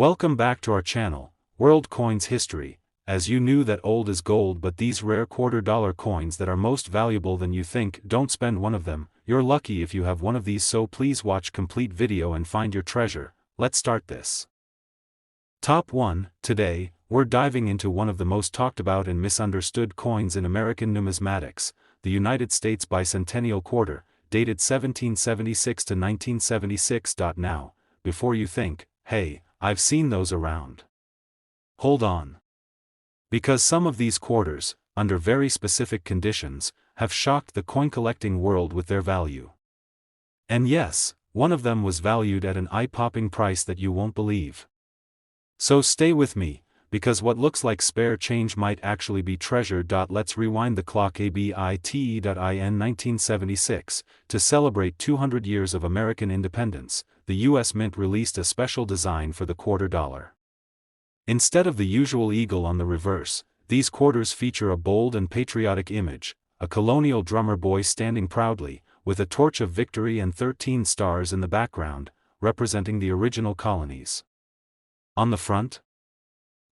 Welcome back to our channel, World Coins History. As you knew that old is gold, but these rare $quarter coins that are most valuable than you think, don't spend one of them. You're lucky if you have one of these, so please watch complete video and find your treasure. Let's start this. Top 1. Today, we're diving into one of the most talked about and misunderstood coins in American numismatics, the United States Bicentennial Quarter, dated 1776 to 1976. Now, before you think, hey, I've seen those around. Hold on. Because some of these quarters, under very specific conditions, have shocked the coin collecting world with their value. And yes, one of them was valued at an eye-popping price that you won't believe. So stay with me, because what looks like spare change might actually be treasure. Let's rewind the clock in 1976, to celebrate 200 years of American independence. The U.S. Mint released a special design for the $quarter. Instead of the usual eagle on the reverse, these quarters feature a bold and patriotic image, a colonial drummer boy standing proudly, with a torch of victory and 13 stars in the background, representing the original colonies. On the front,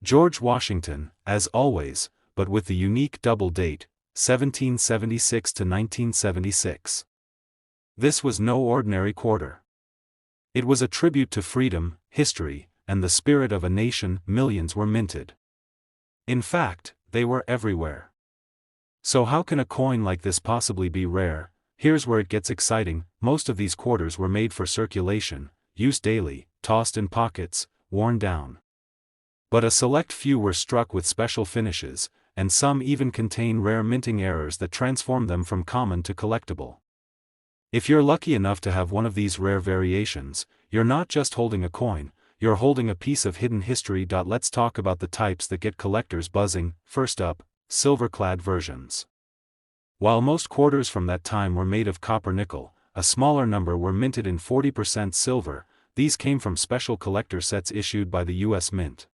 George Washington, as always, but with the unique double date, 1776 to 1976. This was no ordinary quarter. It was a tribute to freedom, history, and the spirit of a nation. Millions were minted. In fact, they were everywhere. So how can a coin like this possibly be rare? Here's where it gets exciting. Most of these quarters were made for circulation, used daily, tossed in pockets, worn down. But a select few were struck with special finishes, and some even contain rare minting errors that transform them from common to collectible. If you're lucky enough to have one of these rare variations, you're not just holding a coin, you're holding a piece of hidden history. Let's talk about the types that get collectors buzzing. First up, silver-clad versions. While most quarters from that time were made of copper nickel, a smaller number were minted in 40% silver. These came from special collector sets issued by the U.S. Mint.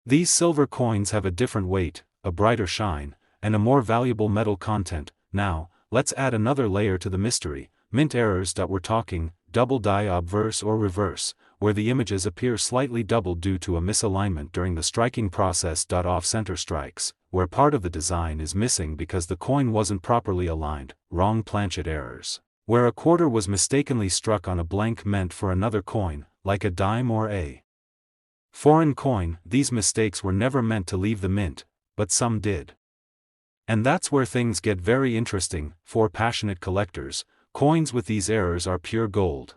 These silver coins have a different weight, a brighter shine, and a more valuable metal content. Now, let's add another layer to the mystery, mint errors. We're talking double die obverse or reverse, where the images appear slightly doubled due to a misalignment during the striking process. Off-center strikes, where part of the design is missing because the coin wasn't properly aligned. Wrong planchet errors, where a quarter was mistakenly struck on a blank meant for another coin, like a dime or a foreign coin. These mistakes were never meant to leave the mint, but some did. And that's where things get very interesting. For passionate collectors, coins with these errors are pure gold.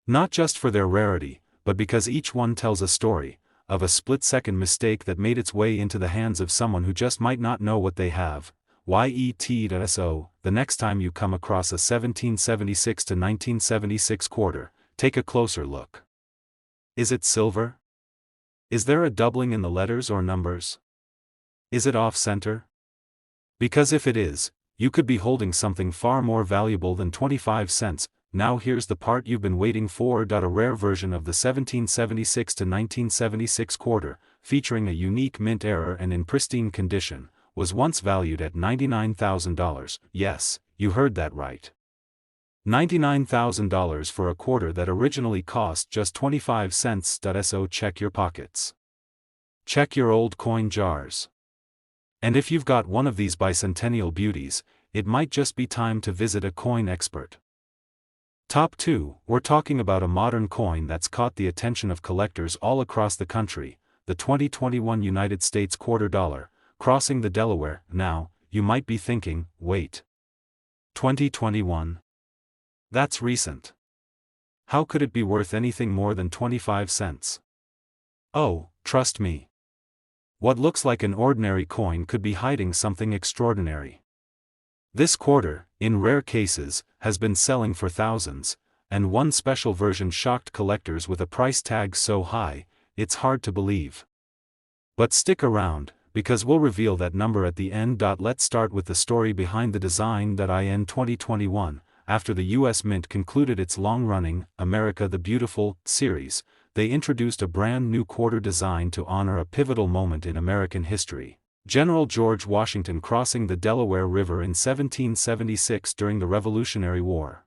Not just for their rarity, but because each one tells a story of a split-second mistake that made its way into the hands of someone who just might not know what they have. So, the next time you come across a 1776 to 1976 quarter, take a closer look. Is it silver? Is there a doubling in the letters or numbers? Is it off-center? Because if it is, you could be holding something far more valuable than 25 cents. Now here's the part you've been waiting for. A rare version of the 1776 to 1976 quarter, featuring a unique mint error and in pristine condition, was once valued at $99,000. Yes, you heard that right. $99,000 for a quarter that originally cost just 25 cents. So check your pockets. Check your old coin jars. And if you've got one of these bicentennial beauties, it might just be time to visit a coin expert. Top 2, we're talking about a modern coin that's caught the attention of collectors all across the country, the 2021 United States $quarter, crossing the Delaware. Now, you might be thinking, wait. 2021? That's recent. How could it be worth anything more than 25 cents? Oh, trust me. What looks like an ordinary coin could be hiding something extraordinary. This quarter, in rare cases, has been selling for thousands, and one special version shocked collectors with a price tag so high, it's hard to believe. But stick around, because we'll reveal that number at the end. Let's start with the story behind the design. In 2021, after the U.S. Mint concluded its long-running America the Beautiful series, they introduced a brand new quarter design to honor a pivotal moment in American history. General George Washington crossing the Delaware River in 1776 during the Revolutionary War.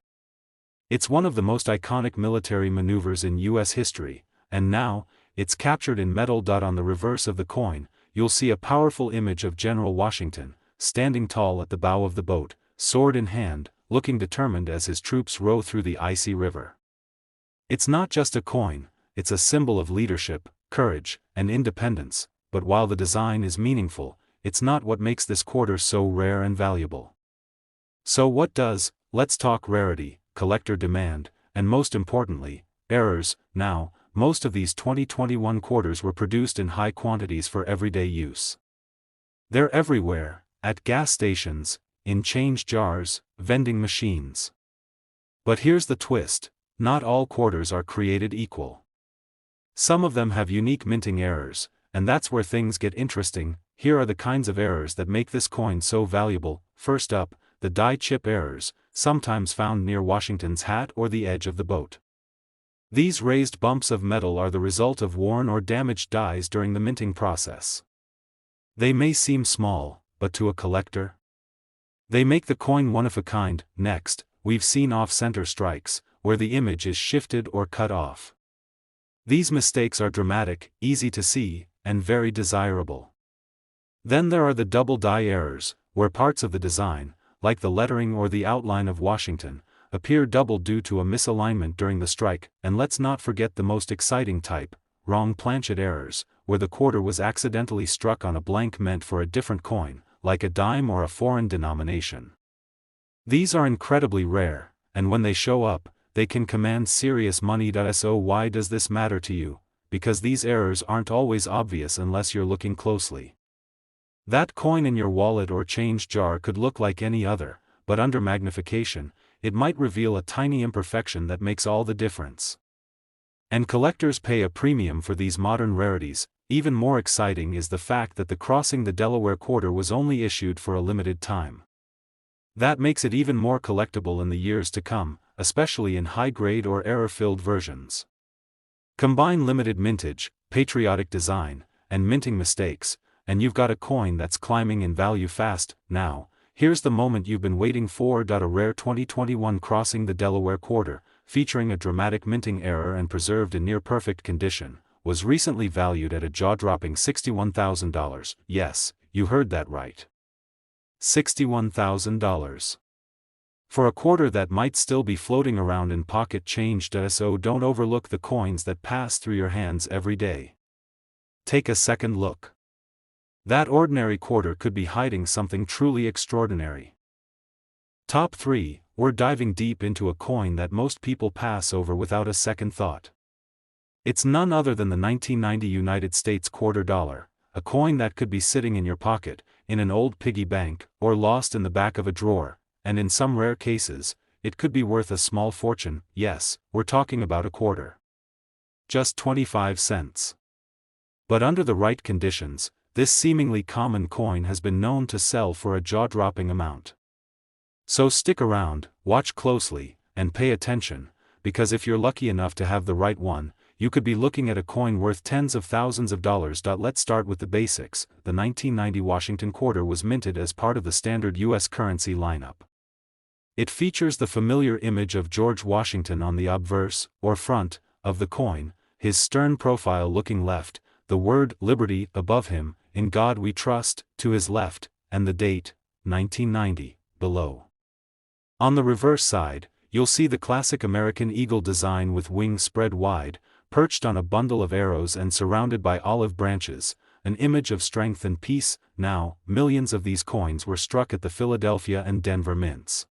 It's one of the most iconic military maneuvers in U.S. history, and now, it's captured in metal. On the reverse of the coin, you'll see a powerful image of General Washington, standing tall at the bow of the boat, sword in hand, looking determined as his troops row through the icy river. It's not just a coin, it's a symbol of leadership, courage, and independence, but while the design is meaningful, it's not what makes this quarter so rare and valuable. So what does? Let's talk rarity, collector demand, and most importantly, errors. Now, most of these 2021 quarters were produced in high quantities for everyday use. They're everywhere, at gas stations, in change jars, vending machines. But here's the twist, not all quarters are created equal. Some of them have unique minting errors, and that's where things get interesting. Here are the kinds of errors that make this coin so valuable. First up, the die chip errors, sometimes found near Washington's hat or the edge of the boat. These raised bumps of metal are the result of worn or damaged dies during the minting process. They may seem small, but to a collector, they make the coin one of a kind. Next, we've seen off-center strikes, where the image is shifted or cut off. These mistakes are dramatic, easy to see, and very desirable. Then there are the double die errors, where parts of the design, like the lettering or the outline of Washington, appear double due to a misalignment during the strike. And let's not forget the most exciting type, wrong planchet errors, where the quarter was accidentally struck on a blank meant for a different coin, like a dime or a foreign denomination. These are incredibly rare, and when they show up, they can command serious money. So why does this matter to you? Because these errors aren't always obvious unless you're looking closely. That coin in your wallet or change jar could look like any other, but under magnification, it might reveal a tiny imperfection that makes all the difference. And collectors pay a premium for these modern rarities. Even more exciting is the fact that the crossing the Delaware quarter was only issued for a limited time. That makes it even more collectible in the years to come, especially in high-grade or error-filled versions. Combine limited mintage, patriotic design, and minting mistakes, and you've got a coin that's climbing in value fast. Now, here's the moment you've been waiting for. A rare 2021 crossing the Delaware quarter, featuring a dramatic minting error and preserved in near-perfect condition, was recently valued at a jaw-dropping $61,000. Yes, you heard that right. $61,000. For a quarter that might still be floating around in pocket change. So don't overlook the coins that pass through your hands every day. Take a second look. That ordinary quarter could be hiding something truly extraordinary. Top 3, we're diving deep into a coin that most people pass over without a second thought. It's none other than the 1990 United States quarter dollar, a coin that could be sitting in your pocket, in an old piggy bank, or lost in the back of a drawer, and in some rare cases, it could be worth a small fortune. Yes, we're talking about a quarter. Just 25 cents. But under the right conditions, this seemingly common coin has been known to sell for a jaw-dropping amount. So stick around, watch closely, and pay attention, because if you're lucky enough to have the right one, you could be looking at a coin worth tens of thousands of dollars. Let's start with the basics. The 1990 Washington quarter was minted as part of the standard U.S. currency lineup. It features the familiar image of George Washington on the obverse, or front, of the coin, his stern profile looking left, the word "Liberty" above him, "In God We Trust" to his left, and the date, 1990, below. On the reverse side, you'll see the classic American eagle design with wings spread wide, perched on a bundle of arrows and surrounded by olive branches, an image of strength and peace. Now, millions of these coins were struck at the Philadelphia and Denver mints.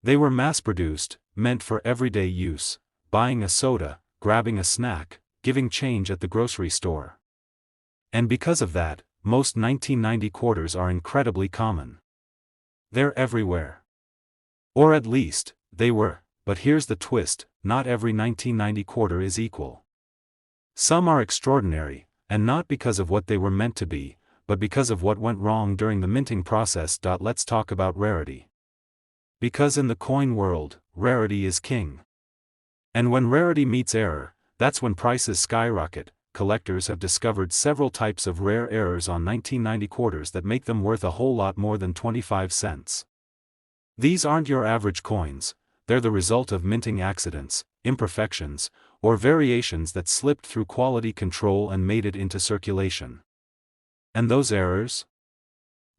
They were mass-produced, meant for everyday use, buying a soda, grabbing a snack, giving change at the grocery store. And because of that, most 1990 quarters are incredibly common. They're everywhere. Or at least, they were, but here's the twist, not every 1990 quarter is equal. Some are extraordinary, and not because of what they were meant to be, but because of what went wrong during the minting process. Let's talk about rarity. Because in the coin world, rarity is king. And when rarity meets error, that's when prices skyrocket. Collectors have discovered several types of rare errors on 1990 quarters that make them worth a whole lot more than 25 cents. These aren't your average coins, they're the result of minting accidents, imperfections, or variations that slipped through quality control and made it into circulation. And those errors?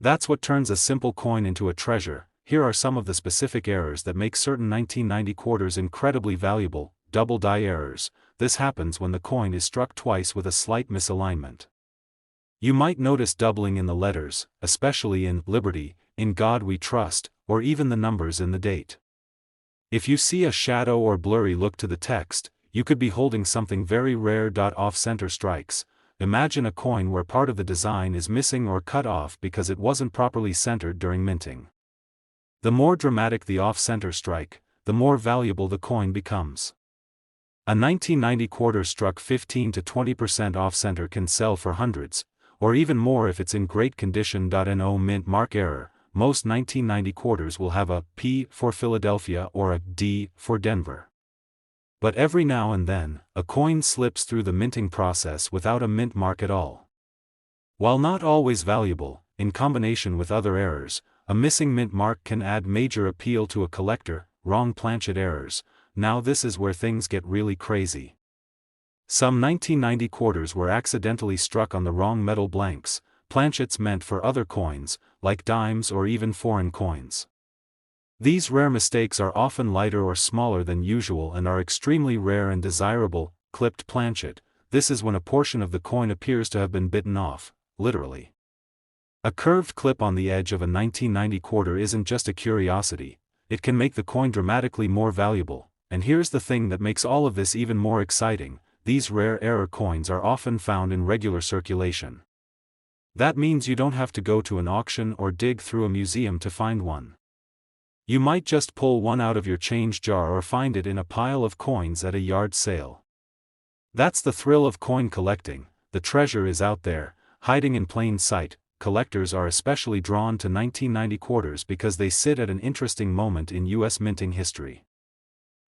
That's what turns a simple coin into a treasure. Here are some of the specific errors that make certain 1990 quarters incredibly valuable. Double die errors. This happens when the coin is struck twice with a slight misalignment. You might notice doubling in the letters, especially in Liberty, In God We Trust, or even the numbers in the date. If you see a shadow or blurry look to the text, you could be holding something very rare. Off-center strikes. Imagine a coin where part of the design is missing or cut off because it wasn't properly centered during minting. The more dramatic the off-center strike, the more valuable the coin becomes. A 1990 quarter struck 15 to 20% off-center can sell for hundreds, or even more if it's in great condition. No mint mark error. Most 1990 quarters will have a P for Philadelphia or a D for Denver. But every now and then, a coin slips through the minting process without a mint mark at all. While not always valuable, in combination with other errors, a missing mint mark can add major appeal to a collector. Wrong planchet errors. Now this is where things get really crazy. Some 1990 quarters were accidentally struck on the wrong metal blanks, planchets meant for other coins, like dimes or even foreign coins. These rare mistakes are often lighter or smaller than usual and are extremely rare and desirable. Clipped planchet. This is when a portion of the coin appears to have been bitten off, literally. A curved clip on the edge of a 1990 quarter isn't just a curiosity, it can make the coin dramatically more valuable. And here's the thing that makes all of this even more exciting: these rare error coins are often found in regular circulation. That means you don't have to go to an auction or dig through a museum to find one. You might just pull one out of your change jar or find it in a pile of coins at a yard sale. That's the thrill of coin collecting. The treasure is out there, hiding in plain sight. Collectors are especially drawn to 1990 quarters because they sit at an interesting moment in U.S. minting history.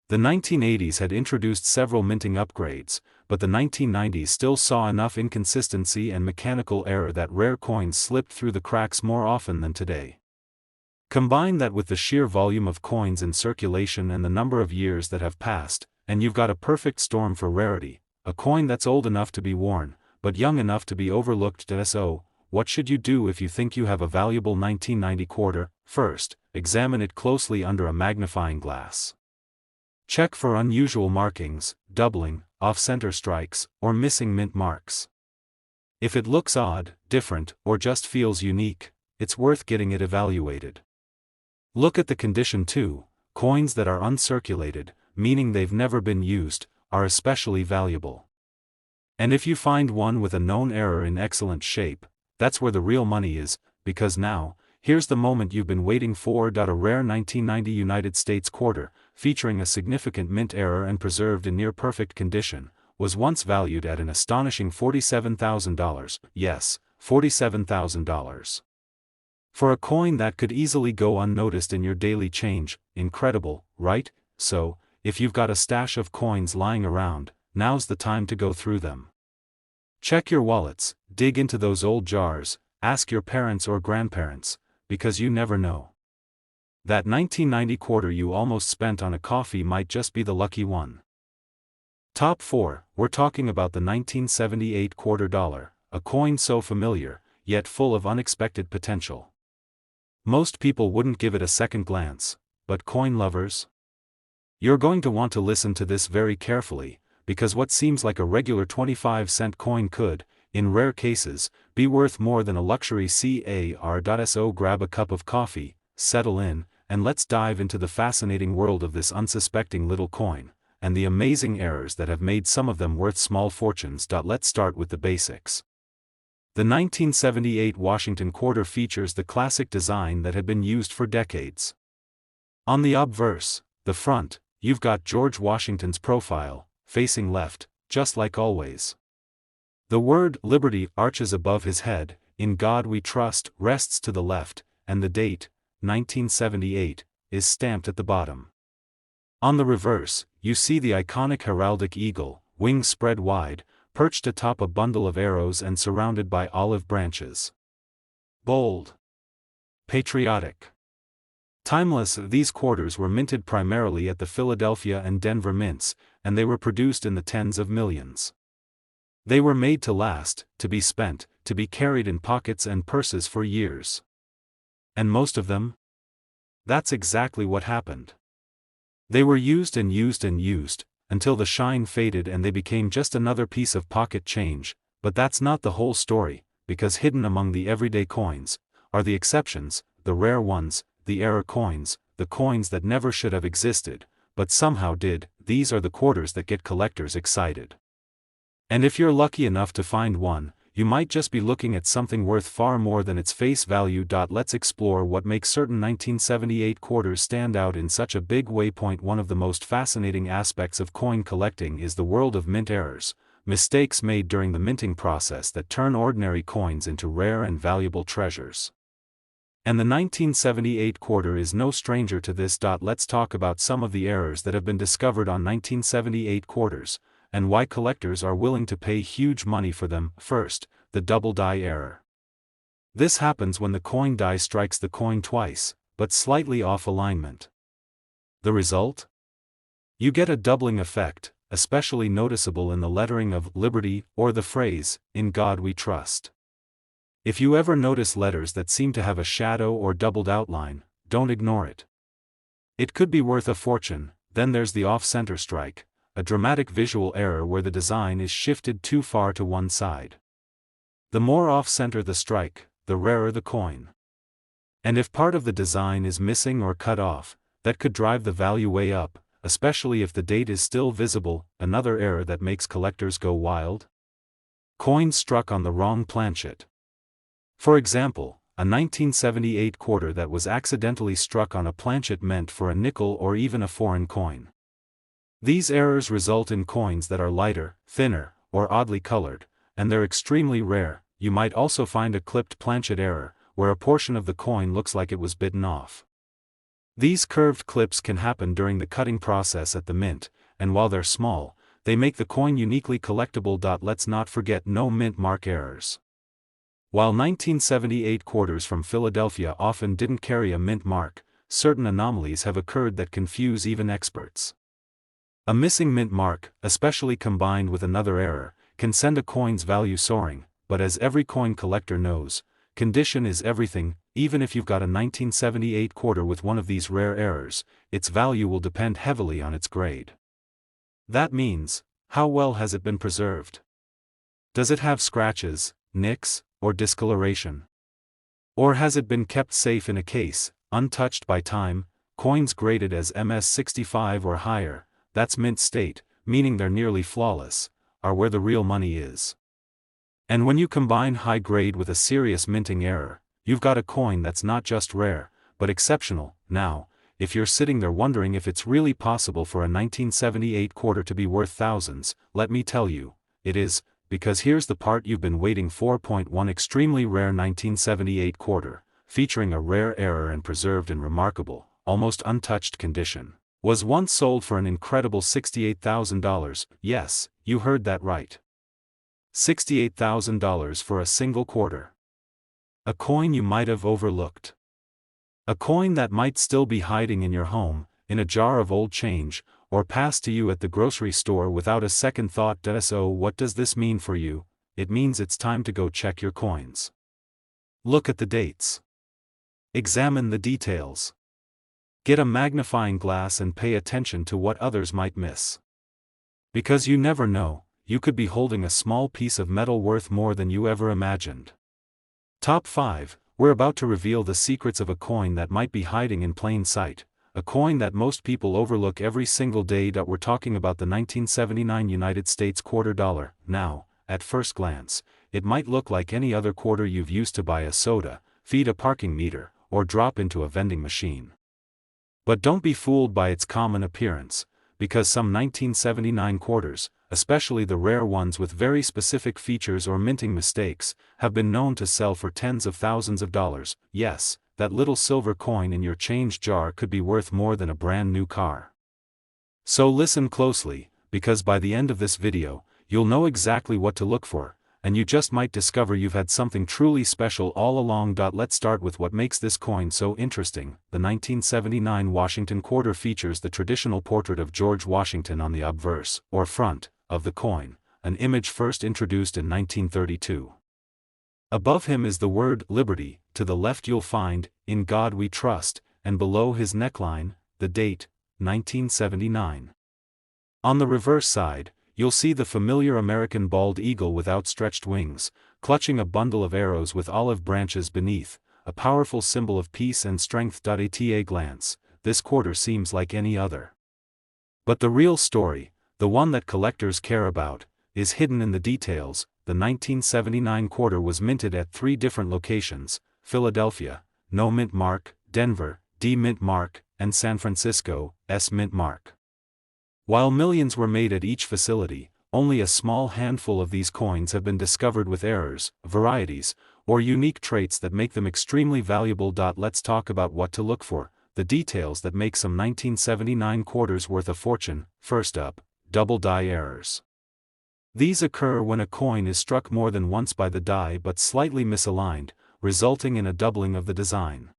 The 1980s had introduced several minting upgrades, but the 1990s still saw enough inconsistency and mechanical error that rare coins slipped through the cracks more often than today. Combine that with the sheer volume of coins in circulation and the number of years that have passed, and you've got a perfect storm for rarity, a coin that's old enough to be worn, but young enough to be overlooked. So, what should you do if you think you have a valuable 1990 quarter? First, examine it closely under a magnifying glass. Check for unusual markings, doubling, off-center strikes, or missing mint marks. If it looks odd, different, or just feels unique, it's worth getting it evaluated. Look at the condition too. Coins that are uncirculated, meaning they've never been used, are especially valuable. And if you find one with a known error in excellent shape, that's where the real money is, because now, here's the moment you've been waiting for. A rare 1990 United States quarter, featuring a significant mint error and preserved in near-perfect condition, was once valued at an astonishing $47,000. Yes, $47,000. For a coin that could easily go unnoticed in your daily change. Incredible, right? So, if you've got a stash of coins lying around, now's the time to go through them. Check your wallets, dig into those old jars, ask your parents or grandparents, because you never know. That 1990 quarter you almost spent on a coffee might just be the lucky one. Top 4, we're talking about the 1978 quarter dollar, a coin so familiar, yet full of unexpected potential. Most people wouldn't give it a second glance, but coin lovers? You're going to want to listen to this very carefully, because what seems like a regular 25-cent coin could, in rare cases, be worth more than a luxury car. So grab a cup of coffee, settle in, and let's dive into the fascinating world of this unsuspecting little coin, and the amazing errors that have made some of them worth small fortunes. Let's start with the basics. The 1978 Washington quarter features the classic design that had been used for decades. On the obverse, the front, you've got George Washington's profile, facing left, just like always. The word Liberty arches above his head, In God We Trust rests to the left, and the date, 1978, is stamped at the bottom. On the reverse, you see the iconic heraldic eagle, wings spread wide, perched atop a bundle of arrows and surrounded by olive branches. Bold. Patriotic. Timeless, these quarters were minted primarily at the Philadelphia and Denver mints, and they were produced in the tens of millions. They were made to last, to be spent, to be carried in pockets and purses for years. And most of them? That's exactly what happened. They were used and used and used, until the shine faded and they became just another piece of pocket change, but that's not the whole story, because hidden among the everyday coins are the exceptions, the rare ones, the error coins, the coins that never should have existed, but somehow did. These are the quarters that get collectors excited. And if you're lucky enough to find one, you might just be looking at something worth far more than its face value. Let's explore what makes certain 1978 quarters stand out in such a big way. One of the most fascinating aspects of coin collecting is the world of mint errors, mistakes made during the minting process that turn ordinary coins into rare and valuable treasures. And the 1978 quarter is no stranger to this. Let's talk about some of the errors that have been discovered on 1978 quarters, and why collectors are willing to pay huge money for them. First, the double die error. This happens when the coin die strikes the coin twice, but slightly off alignment. The result? You get a doubling effect, especially noticeable in the lettering of Liberty or the phrase, "In God We Trust." If you ever notice letters that seem to have a shadow or doubled outline, don't ignore it. It could be worth a fortune. Then there's the off-center strike, a dramatic visual error where the design is shifted too far to one side. The more off-center the strike, the rarer the coin. And if part of the design is missing or cut off, that could drive the value way up, especially if the date is still visible. Another error that makes collectors go wild? Coins struck on the wrong planchet. For example, a 1978 quarter that was accidentally struck on a planchet meant for a nickel or even a foreign coin. These errors result in coins that are lighter, thinner, or oddly colored, and they're extremely rare. You might also find a clipped planchet error, where a portion of the coin looks like it was bitten off. These curved clips can happen during the cutting process at the mint, and while they're small, they make the coin uniquely collectible. Let's not forget no mint mark errors. While 1978 quarters from Philadelphia often didn't carry a mint mark, certain anomalies have occurred that confuse even experts. A missing mint mark, especially combined with another error, can send a coin's value soaring, but as every coin collector knows, condition is everything. Even if you've got a 1978 quarter with one of these rare errors, its value will depend heavily on its grade. That means, how well has it been preserved? Does it have scratches, nicks, or discoloration? Or has it been kept safe in a case, untouched by time? Coins graded as MS-65 or higher, that's mint state, meaning they're nearly flawless, are where the real money is. And when you combine high grade with a serious minting error, you've got a coin that's not just rare, but exceptional. Now, if you're sitting there wondering if it's really possible for a 1978 quarter to be worth thousands, let me tell you, it is, because here's the part you've been waiting for. One extremely rare 1978 quarter, featuring a rare error and preserved in remarkable, almost untouched condition, was once sold for an incredible $68,000. Yes, you heard that right. $68,000 for a single quarter. A coin you might have overlooked. A coin that might still be hiding in your home, in a jar of old change, or passed to you at the grocery store without a second thought. So what does this mean for you? It means it's time to go check your coins. Look at the dates. Examine the details. Get a magnifying glass and pay attention to what others might miss. Because you never know, you could be holding a small piece of metal worth more than you ever imagined. Top 5, we're about to reveal the secrets of a coin that might be hiding in plain sight. A coin that most people overlook every single day. We're talking about the 1979 United States quarter dollar. Now, at first glance, it might look like any other quarter you've used to buy a soda, feed a parking meter, or drop into a vending machine. But don't be fooled by its common appearance, because some 1979 quarters, especially the rare ones with very specific features or minting mistakes, have been known to sell for tens of thousands of dollars. Yes, that little silver coin in your change jar could be worth more than a brand new car. So listen closely, because by the end of this video, you'll know exactly what to look for, and you just might discover you've had something truly special all along. Let's start with what makes this coin so interesting. The 1979 Washington quarter features the traditional portrait of George Washington on the obverse, or front, of the coin, an image first introduced in 1932. Above him is the word Liberty, to the left you'll find, In God We Trust, and below his neckline, the date, 1979. On the reverse side, you'll see the familiar American bald eagle with outstretched wings, clutching a bundle of arrows with olive branches beneath, a powerful symbol of peace and strength. At a glance, this quarter seems like any other. But the real story, the one that collectors care about, is hidden in the details. The 1979 quarter was minted at 3 different locations: Philadelphia, No mint mark; Denver, D mint mark; and San Francisco, S mint mark. While millions were made at each facility, only a small handful of these coins have been discovered with errors, varieties, or unique traits that make them extremely valuable. Let's talk about what to look for, the details that make some 1979 quarters worth a fortune. First up, double die errors. These occur when a coin is struck more than once by the die but slightly misaligned, resulting in a doubling of the design.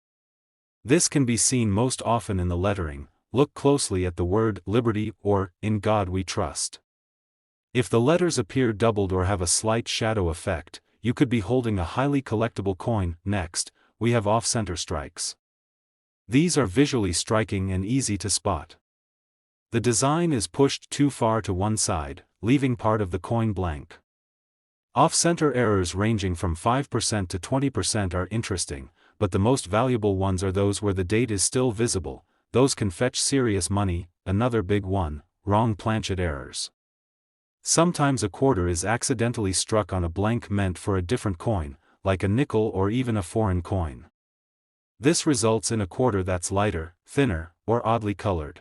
This can be seen most often in the lettering. Look closely at the word Liberty or In God We Trust. If the letters appear doubled or have a slight shadow effect, you could be holding a highly collectible coin. Next, we have off-center strikes. These are visually striking and easy to spot. The design is pushed too far to one side, leaving part of the coin blank. Off-center errors ranging from 5% to 20% are interesting, but the most valuable ones are those where the date is still visible. Those can fetch serious money. Another big one, wrong planchet errors. Sometimes a quarter is accidentally struck on a blank meant for a different coin, like a nickel or even a foreign coin. This results in a quarter that's lighter, thinner, or oddly colored.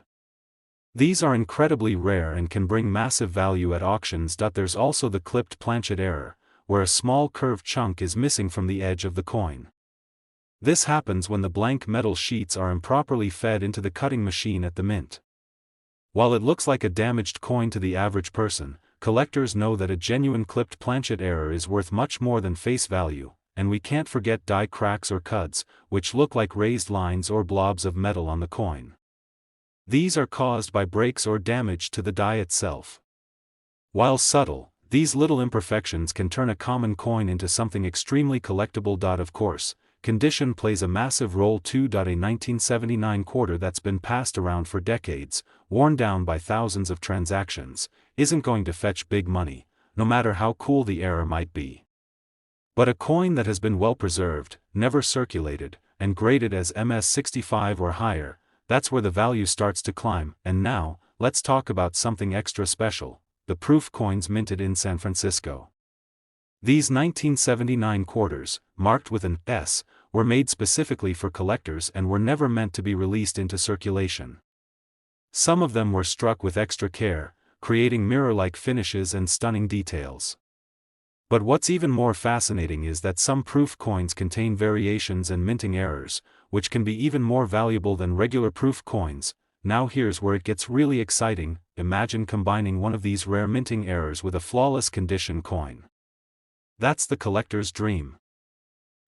These are incredibly rare and can bring massive value at auctions. There's also the clipped planchet error, where a small curved chunk is missing from the edge of the coin. This happens when the blank metal sheets are improperly fed into the cutting machine at the mint. While it looks like a damaged coin to the average person, collectors know that a genuine clipped planchet error is worth much more than face value, and we can't forget die cracks or cuts, which look like raised lines or blobs of metal on the coin. These are caused by breaks or damage to the die itself. While subtle, these little imperfections can turn a common coin into something extremely collectible. Of course, condition plays a massive role too. A 1979 quarter that's been passed around for decades, worn down by thousands of transactions, isn't going to fetch big money, no matter how cool the error might be. But a coin that has been well preserved, never circulated, and graded as MS-65 or higher, that's where the value starts to climb. And now, let's talk about something extra special, the proof coins minted in San Francisco. These 1979 quarters, marked with an S, were made specifically for collectors and were never meant to be released into circulation. Some of them were struck with extra care, creating mirror-like finishes and stunning details. But what's even more fascinating is that some proof coins contain variations and minting errors, which can be even more valuable than regular proof coins. Now here's where it gets really exciting. Imagine combining one of these rare minting errors with a flawless condition coin. That's the collector's dream.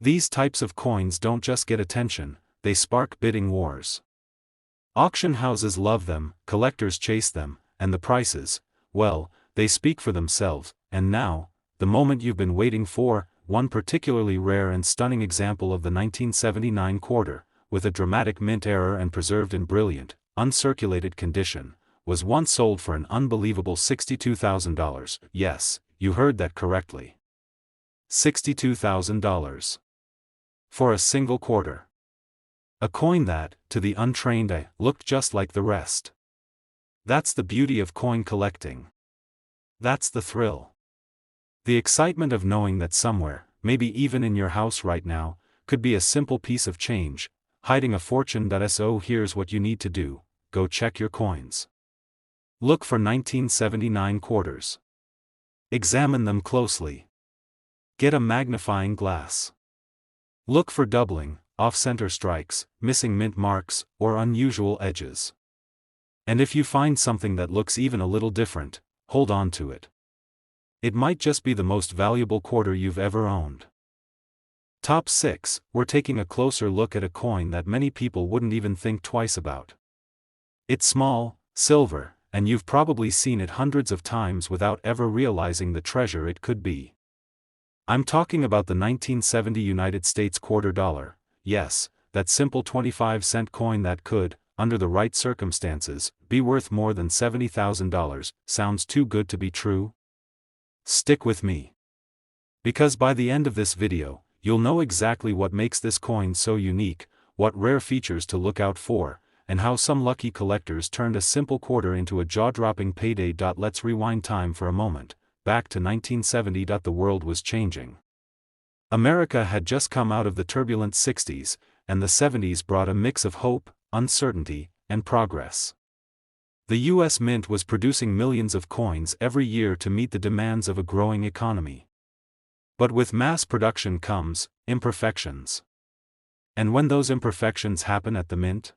These types of coins don't just get attention, they spark bidding wars. Auction houses love them, collectors chase them, and the prices, well, they speak for themselves. And now, the moment you've been waiting for, one particularly rare and stunning example of the 1979 quarter, with a dramatic mint error and preserved in brilliant, uncirculated condition, was once sold for an unbelievable $62,000. Yes, you heard that correctly. $62,000. For a single quarter. A coin that, to the untrained eye, looked just like the rest. That's the beauty of coin collecting. That's the thrill. The excitement of knowing that somewhere, maybe even in your house right now, could be a simple piece of change, hiding a fortune. So here's what you need to do, go check your coins. Look for 1979 quarters. Examine them closely. Get a magnifying glass. Look for doubling, off-center strikes, missing mint marks, or unusual edges. And if you find something that looks even a little different, hold on to it. It might just be the most valuable quarter you've ever owned. Top 6, we're taking a closer look at a coin that many people wouldn't even think twice about. It's small, silver, and you've probably seen it hundreds of times without ever realizing the treasure it could be. I'm talking about the 1970 United States quarter dollar, yes, that simple 25-cent coin that could, under the right circumstances, be worth more than $70,000. Sounds too good to be true? Stick with me. Because by the end of this video, you'll know exactly what makes this coin so unique, what rare features to look out for, and how some lucky collectors turned a simple quarter into a jaw-dropping payday. Let's rewind time for a moment, back to 1970. The world was changing. America had just come out of the turbulent 60s, and the 70s brought a mix of hope, uncertainty, and progress. The U.S. Mint was producing millions of coins every year to meet the demands of a growing economy. But with mass production comes imperfections. And when those imperfections happen at the mint,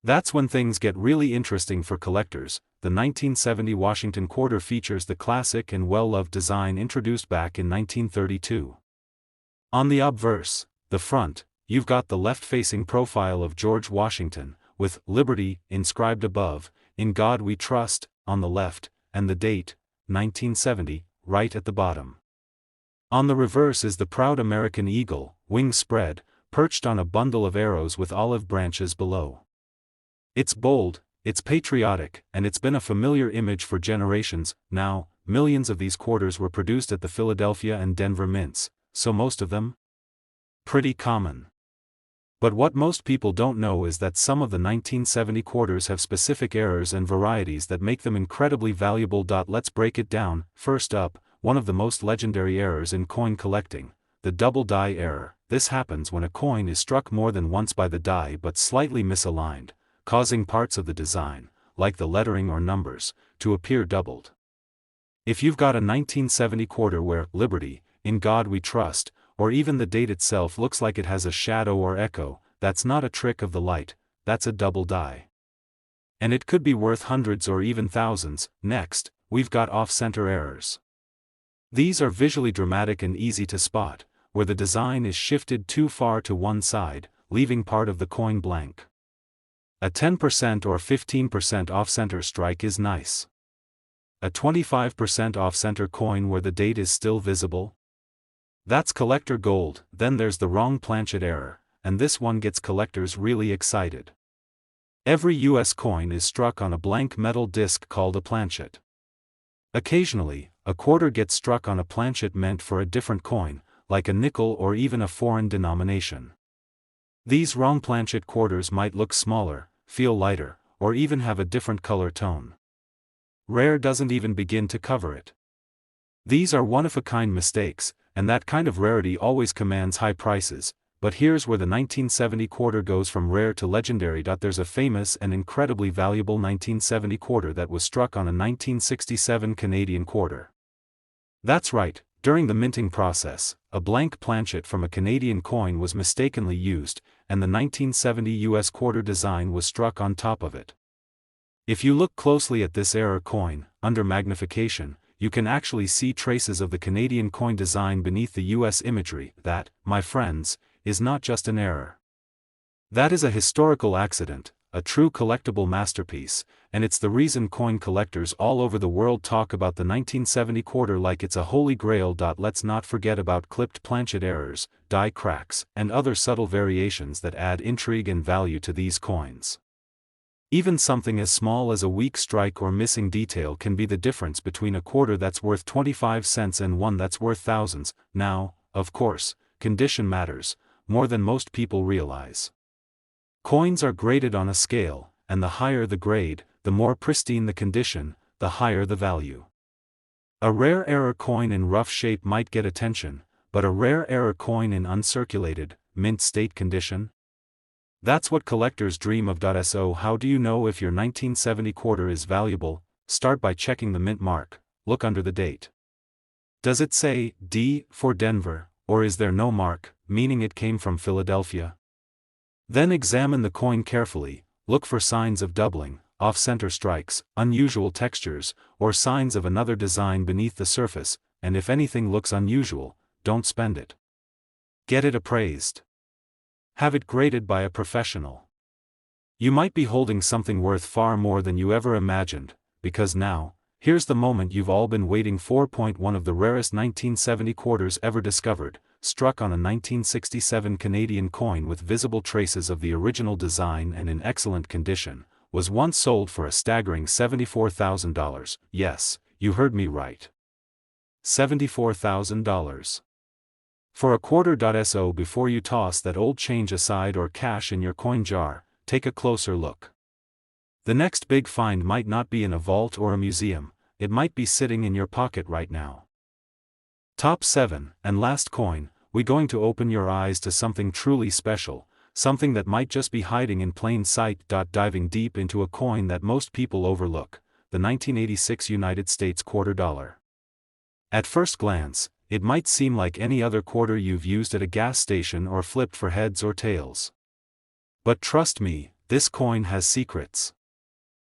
that's when things get really interesting for collectors. The 1970 Washington quarter features the classic and well-loved design introduced back in 1932. On the obverse, the front, you've got the left-facing profile of George Washington, with "Liberty" inscribed above, "In God We Trust" on the left, and the date, 1970, right at the bottom. On the reverse is the proud American eagle, wings spread, perched on a bundle of arrows with olive branches below. It's bold, it's patriotic, and it's been a familiar image for generations. Now, millions of these quarters were produced at the Philadelphia and Denver mints, so most of them pretty common. But what most people don't know is that some of the 1970 quarters have specific errors and varieties that make them incredibly valuable. Let's break it down. First up, one of the most legendary errors in coin collecting, the double die error. This happens when a coin is struck more than once by the die but slightly misaligned, causing parts of the design, like the lettering or numbers, to appear doubled. If you've got a 1970 quarter where "Liberty, in God We Trust," or even the date itself looks like it has a shadow or echo, that's not a trick of the light, that's a double die. And it could be worth hundreds or even thousands. Next, we've got off-center errors. These are visually dramatic and easy to spot, where the design is shifted too far to one side, leaving part of the coin blank. A 10% or 15% off-center strike is nice. A 25% off-center coin where the date is still visible? That's collector gold. Then there's the wrong planchet error, and this one gets collectors really excited. Every U.S. coin is struck on a blank metal disc called a planchet. Occasionally, a quarter gets struck on a planchet meant for a different coin, like a nickel or even a foreign denomination. These wrong planchet quarters might look smaller, feel lighter, or even have a different color tone. Rare doesn't even begin to cover it. These are one-of-a-kind mistakes, and that kind of rarity always commands high prices. But here's where the 1970 quarter goes from rare to legendary. There's a famous and incredibly valuable 1970 quarter that was struck on a 1967 Canadian quarter. That's right, during the minting process, a blank planchet from a Canadian coin was mistakenly used, and the 1970 U.S. quarter design was struck on top of it. If you look closely at this error coin, under magnification, you can actually see traces of the Canadian coin design beneath the U.S. imagery. That, my friends, is not just an error. That is a historical accident, a true collectible masterpiece, and it's the reason coin collectors all over the world talk about the 1970 quarter like it's a holy grail. Let's not forget about clipped planchet errors, die cracks, and other subtle variations that add intrigue and value to these coins. Even something as small as a weak strike or missing detail can be the difference between a quarter that's worth 25 cents and one that's worth thousands. Now, of course, condition matters, more than most people realize. Coins are graded on a scale, and the higher the grade, the more pristine the condition, the higher the value. A rare error coin in rough shape might get attention, but a rare error coin in uncirculated, mint state condition? That's what collectors dream of. So how do you know if your 1970 quarter is valuable? Start by checking the mint mark. Look under the date. Does it say D for Denver, or is there no mark, meaning it came from Philadelphia? Then examine the coin carefully, look for signs of doubling, off-center strikes, unusual textures, or signs of another design beneath the surface, and if anything looks unusual, don't spend it. Get it appraised. Have it graded by a professional. You might be holding something worth far more than you ever imagined, because now, here's the moment you've all been waiting for. One of the rarest 1970 quarters ever discovered, struck on a 1967 Canadian coin with visible traces of the original design and in excellent condition, was once sold for a staggering $74,000. Yes, you heard me right. $74,000. For a quarter. So before you toss that old change aside or cash in your coin jar, take a closer look. The next big find might not be in a vault or a museum, it might be sitting in your pocket right now. Top 7, and last coin, we're going to open your eyes to something truly special, something that might just be hiding in plain sight. Diving deep into a coin that most people overlook, the 1986 United States $quarter. At first glance, it might seem like any other quarter you've used at a gas station or flipped for heads or tails. But trust me, this coin has secrets.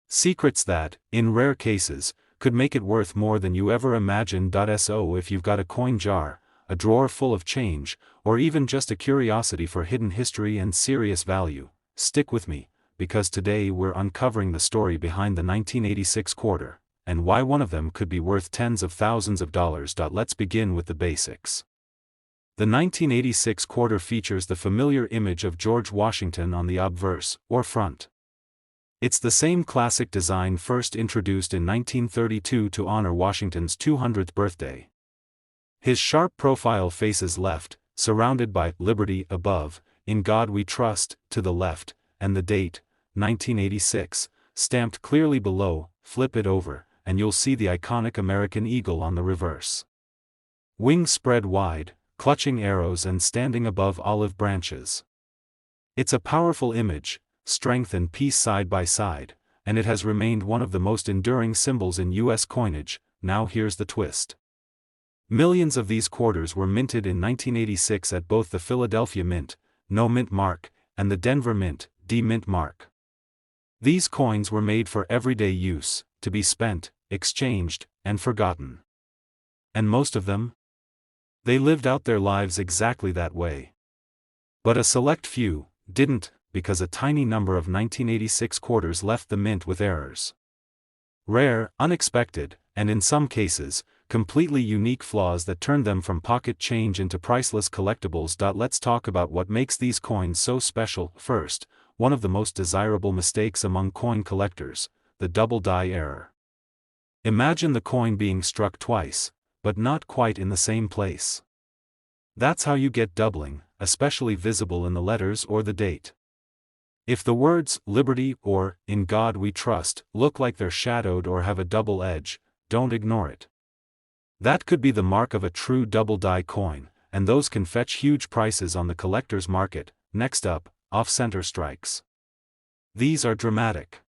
Secrets that, in rare cases, could make it worth more than you ever imagined. So if you've got a coin jar, a drawer full of change, or even just a curiosity for hidden history and serious value, stick with me, because today we're uncovering the story behind the 1986 quarter, and why one of them could be worth tens of thousands of dollars. Let's begin with the basics. The 1986 quarter features the familiar image of George Washington on the obverse, or front. It's the same classic design first introduced in 1932 to honor Washington's 200th birthday. His sharp profile faces left, surrounded by "Liberty" above, "In God We Trust" to the left, and the date, 1986, stamped clearly below. Flip it over, and you'll see the iconic American eagle on the reverse. Wings spread wide, clutching arrows and standing above olive branches. It's a powerful image, strength and peace side by side, and it has remained one of the most enduring symbols in U.S. coinage. Now here's the twist. Millions of these quarters were minted in 1986 at both the Philadelphia Mint, no mint mark, and the Denver Mint, D mint mark. These coins were made for everyday use, to be spent, exchanged, and forgotten. And most of them? They lived out their lives exactly that way. But a select few didn't, because a tiny number of 1986 quarters left the mint with errors. Rare, unexpected, and in some cases, completely unique flaws that turned them from pocket change into priceless collectibles. Let's talk about what makes these coins so special. First, one of the most desirable mistakes among coin collectors, the double die error. Imagine the coin being struck twice, but not quite in the same place. That's how you get doubling, especially visible in the letters or the date. If the words "Liberty" or "In God We Trust" look like they're shadowed or have a double edge, don't ignore it. That could be the mark of a true double die coin, and those can fetch huge prices on the collector's market. Next up, off-center strikes. These are dramatic.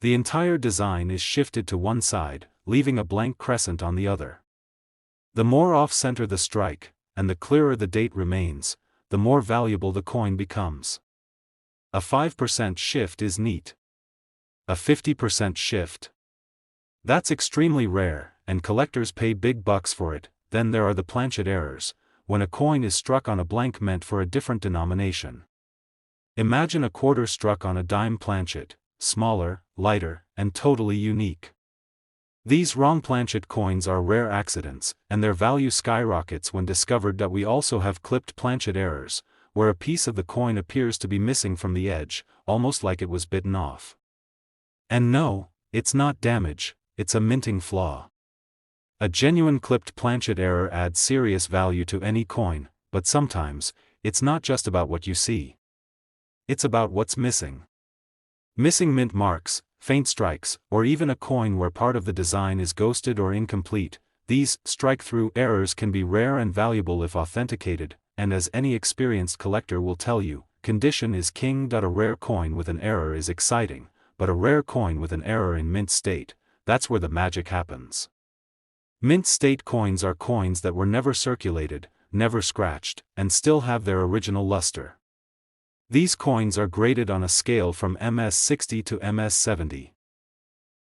The entire design is shifted to one side, leaving a blank crescent on the other. The more off-center the strike, and the clearer the date remains, the more valuable the coin becomes. A 5% shift is neat. A 50% shift? That's extremely rare, and collectors pay big bucks for it. Then there are the planchet errors, when a coin is struck on a blank meant for a different denomination. Imagine a quarter struck on a dime planchet, smaller, lighter, and totally unique. These wrong planchet coins are rare accidents, and their value skyrockets when discovered. We also have clipped planchet errors, where a piece of the coin appears to be missing from the edge, almost like it was bitten off. And no, it's not damage, it's a minting flaw. A genuine clipped planchet error adds serious value to any coin, but sometimes, it's not just about what you see. It's about what's missing. Missing mint marks, faint strikes, or even a coin where part of the design is ghosted or incomplete. These strike-through errors can be rare and valuable if authenticated, and as any experienced collector will tell you, condition is king. A rare coin with an error is exciting, but a rare coin with an error in mint state, that's where the magic happens. Mint state coins are coins that were never circulated, never scratched, and still have their original luster. These coins are graded on a scale from MS-60 to MS-70.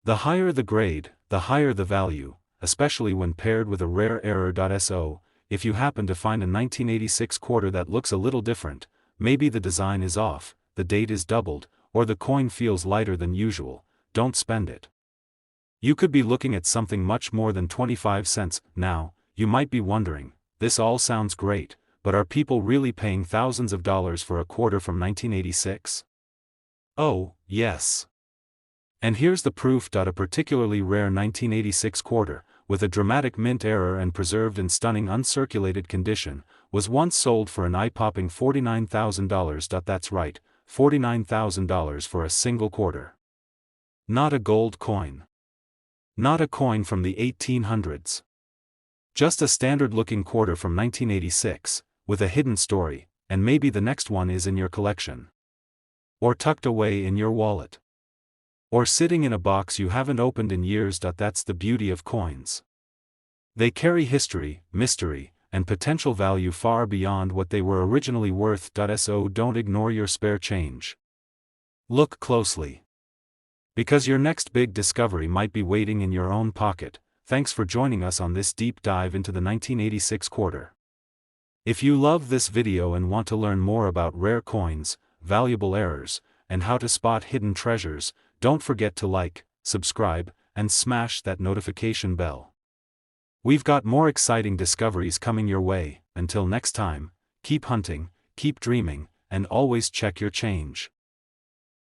The higher the grade, the higher the value, especially when paired with a rare error.so. If you happen to find a 1986 quarter that looks a little different, maybe the design is off, the date is doubled, or the coin feels lighter than usual, don't spend it. You could be looking at something much more than 25 cents. Now, you might be wondering, this all sounds great, but are people really paying thousands of dollars for a quarter from 1986? Oh, yes. And here's the proof. A particularly rare 1986 quarter, with a dramatic mint error and preserved in stunning uncirculated condition, was once sold for an eye-popping $49,000. That's right, $49,000 for a single quarter. Not a gold coin. Not a coin from the 1800s. Just a standard-looking quarter from 1986, with a hidden story, and maybe the next one is in your collection. Or tucked away in your wallet. Or sitting in a box you haven't opened in years. That's the beauty of coins. They carry history, mystery, and potential value far beyond what they were originally worth. So don't ignore your spare change. Look closely. Because your next big discovery might be waiting in your own pocket. Thanks for joining us on this deep dive into the 1986 quarter. If you love this video and want to learn more about rare coins, valuable errors, and how to spot hidden treasures, don't forget to like, subscribe, and smash that notification bell. We've got more exciting discoveries coming your way. Until next time, keep hunting, keep dreaming, and always check your change.